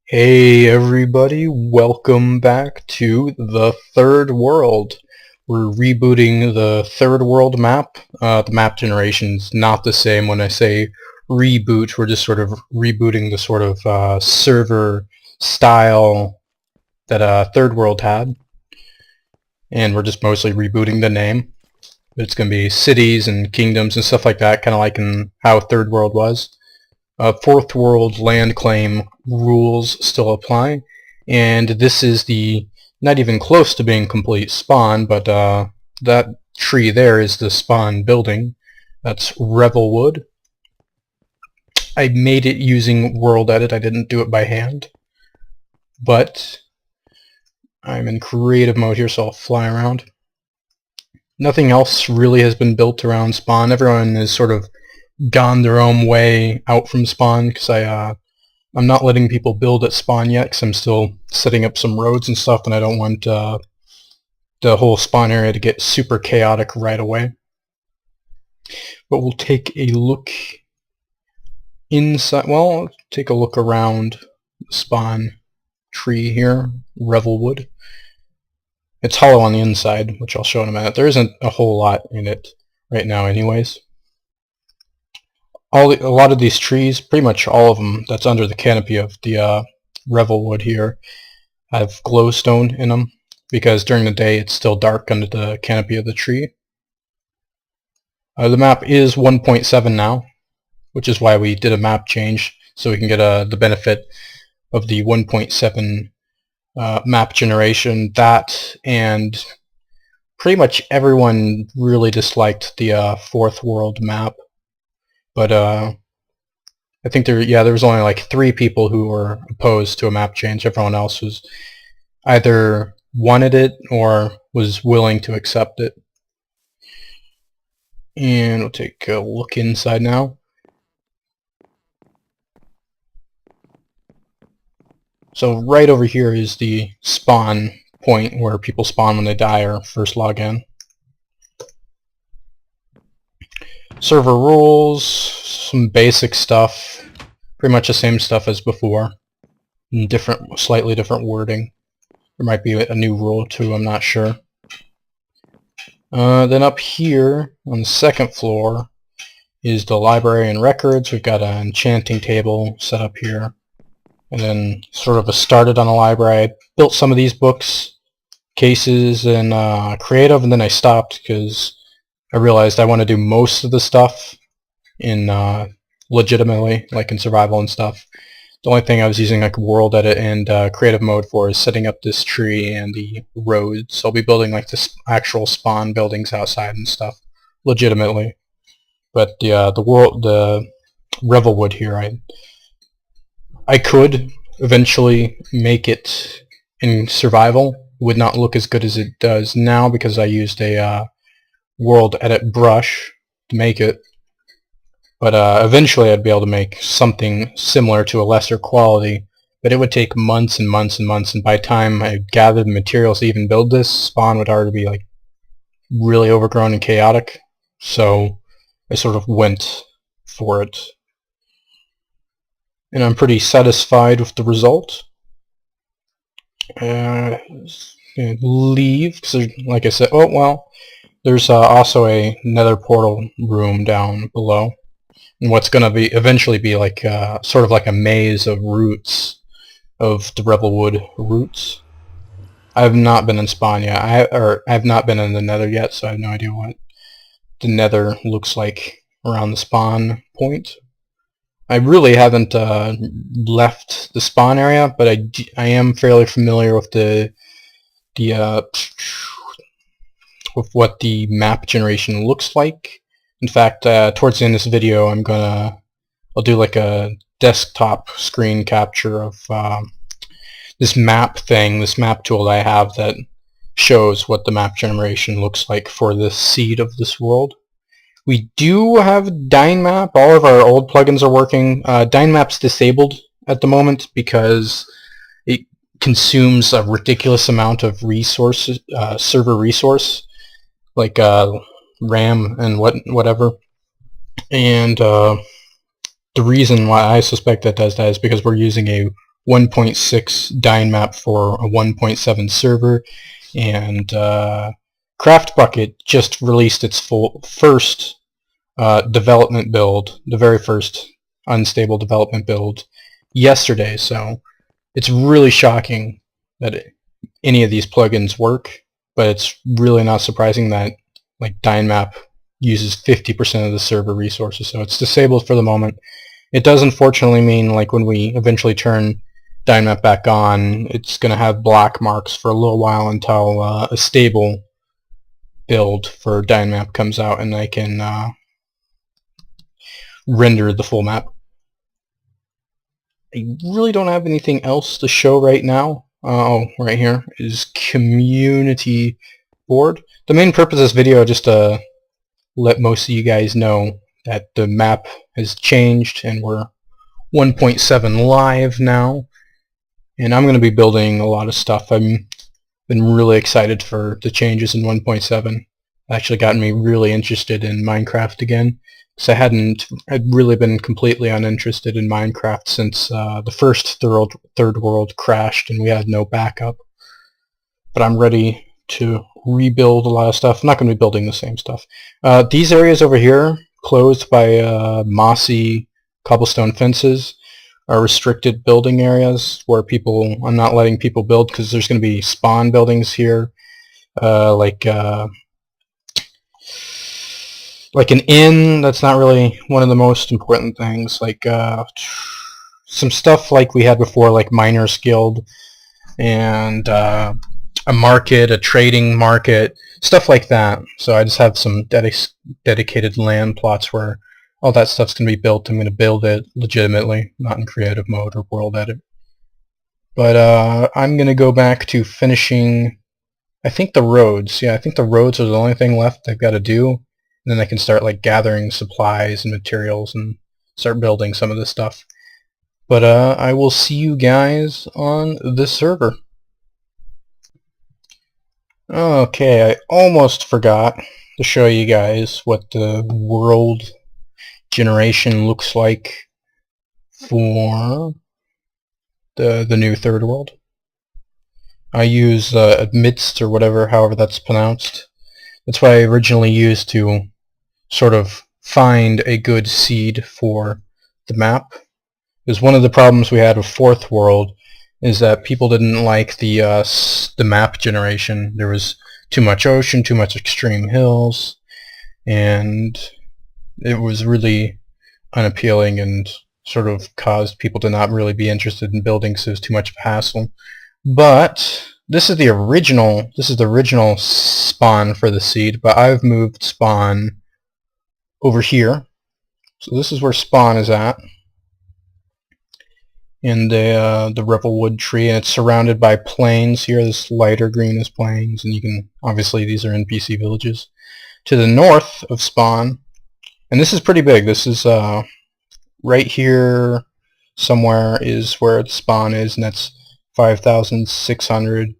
Hey everybody, welcome back to the Third World. We're rebooting the Third World map. The map generation's not the same. When I say reboot, we're just sort of rebooting the sort of server style that Third World had. And we're just mostly rebooting the name. It's going to be cities and kingdoms and stuff like that, kind of like in how Third World was. Fourth World land claim rules still apply, and this is the not even close to being complete spawn, but that tree there is the spawn building. That's Revelwood. I made it using World Edit. I didn't do it by hand, but I'm in creative mode here, so I'll fly around. Nothing else really has been built around spawn. Everyone is sort of gone their own way out from spawn because I'm not letting people build at spawn yet because I'm still setting up some roads and stuff, and I don't want the whole spawn area to get super chaotic right away. But we'll take a look inside. Well, take a look around the spawn tree here, Revelwood. It's hollow on the inside, which I'll show in a minute. There isn't a whole lot in it right now anyways. A lot of these trees, pretty much all of them that's under the canopy of the Revelwood here, have glowstone in them because during the day it's still dark under the canopy of the tree. The map is 1.7 now, which is why we did a map change, so we can get the benefit of the 1.7 map generation. That, and pretty much everyone really disliked the Fourth World map. But I think there was only like 3 people who were opposed to a map change. Everyone else was either wanted it or was willing to accept it. And we'll take a look inside now. So right over here is the spawn point where people spawn when they die or first log in. Server rules, some basic stuff, pretty much the same stuff as before, slightly different wording. There might be a new rule too, I'm not sure. Then up here on the second floor is the library and records. We've got an enchanting table set up here, and then sort of a started on a library. I built some of these books, cases, in creative, and then I stopped because I realized I want to do most of the stuff in legitimately, like in survival and stuff. The only thing I was using like World Edit and creative mode for is setting up this tree and the roads. So I'll be building like this actual spawn buildings outside and stuff legitimately. But the Revelwood here, I could eventually make it in survival. It would not look as good as it does now because I used a World Edit brush to make it, but eventually I'd be able to make something similar to a lesser quality, but it would take months and months and months, and by the time I gathered the materials to even build this, spawn would already be like really overgrown and chaotic, so I sort of went for it. And I'm pretty satisfied with the result. Leave, because like I said, oh well, there's also a nether portal room down below, and what's going to be eventually be like sort of like a maze of roots, of the Revelwood roots. I have not been in spawn yet. I have not been in the nether yet, so I have no idea what the nether looks like around the spawn point. I really haven't left the spawn area, but I am fairly familiar with with what the map generation looks like. In fact, towards the end of this video, I'll do like a desktop screen capture of this map tool that I have that shows what the map generation looks like for the seed of this world. We do have Dynmap. All of our old plugins are working. Dynmap's disabled at the moment because it consumes a ridiculous amount of resources, server resource, like RAM and whatever. And the reason why I suspect that does that is because we're using a 1.6 Dyne map for a 1.7 server, and Craft Bucket just released its first development build, the very first unstable development build, yesterday. So it's really shocking that any of these plugins work, but it's really not surprising that like Dynmap uses 50% of the server resources, so it's disabled for the moment. It does unfortunately mean like when we eventually turn Dynmap back on, it's going to have black marks for a little while until a stable build for Dynmap comes out and I can render the full map. I really don't have anything else to show right now. Oh, right here is community board. The main purpose of this video is just to let most of you guys know that the map has changed and we're 1.7 live now, and I'm going to be building a lot of stuff. I've been really excited for the changes in 1.7. It actually got me really interested in Minecraft again, because I'd really been completely uninterested in Minecraft since the first third world crashed and we had no backup. But I'm ready to rebuild a lot of stuff. I'm not going to be building the same stuff. These areas over here, closed by mossy cobblestone fences, are restricted building areas where I'm not letting people build because there's going to be spawn buildings here, like an inn. That's not really one of the most important things. Like some stuff like we had before, like Miners Guild, and a market, a trading market, stuff like that. So I just have some dedicated land plots where all that stuff's going to be built. I'm going to build it legitimately, not in creative mode or world edit. But I'm going to go back to finishing, I think, the roads. Yeah, I think the roads are the only thing left I've got to do. And then I can start like gathering supplies and materials and start building some of this stuff. But I will see you guys on this server. Okay, I almost forgot to show you guys what the world generation looks like for the new third world. I use Midst or whatever, however that's pronounced. That's what I originally used to sort of find a good seed for the map. Because one of the problems we had with fourth world is that people didn't like the map generation. There was too much ocean, too much extreme hills, and it was really unappealing and sort of caused people to not really be interested in building, so it was too much of a hassle. But this is the original spawn for the seed, but I've moved spawn over here. So this is where spawn is at, in the Revelwood tree, and it's surrounded by plains here. This lighter green is plains, and you can, obviously these are NPC villages. To the north of spawn, and this is pretty big, this is right here somewhere is where the spawn is, and that's 5,600.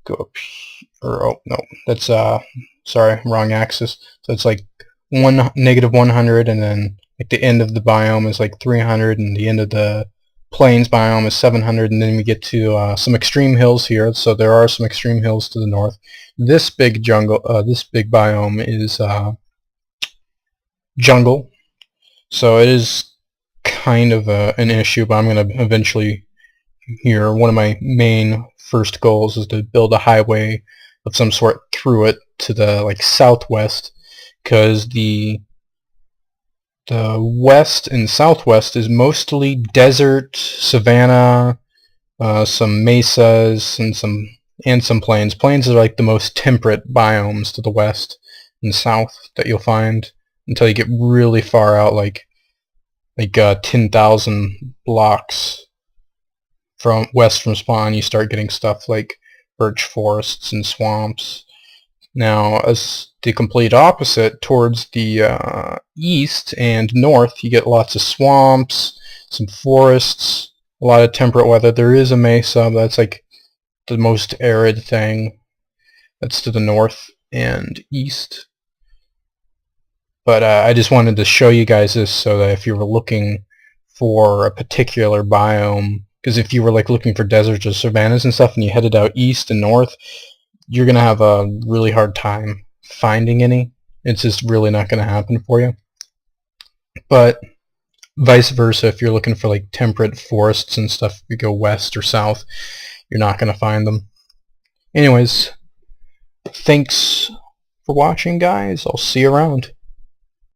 Go up here, or oh no, that's sorry, wrong axis. So it's like -100, and then like the end of the biome is like 300, and the end of the plains biome is 700, and then we get to some extreme hills here. So there are some extreme hills to the north. This big biome is jungle, so it is kind of an issue, but I'm going to eventually, here, one of my main first goals is to build a highway of some sort through it to the like southwest, because the west and southwest is mostly desert, savanna, some mesas, and some plains. Plains are like the most temperate biomes to the west and south that you'll find until you get really far out, like 10,000 blocks from west from spawn. You start getting stuff like birch forests and swamps. Now, as the complete opposite, towards the east and north, you get lots of swamps, some forests, a lot of temperate weather. There is a mesa, but that's like the most arid thing. That's to the north and east. But I just wanted to show you guys this so that if you were looking for a particular biome Because if you were like looking for deserts or savannas and stuff and you headed out east and north, you're going to have a really hard time finding any. It's just really not going to happen for you. But vice versa, if you're looking for like temperate forests and stuff, if you go west or south, you're not going to find them. Anyways, thanks for watching, guys. I'll see you around.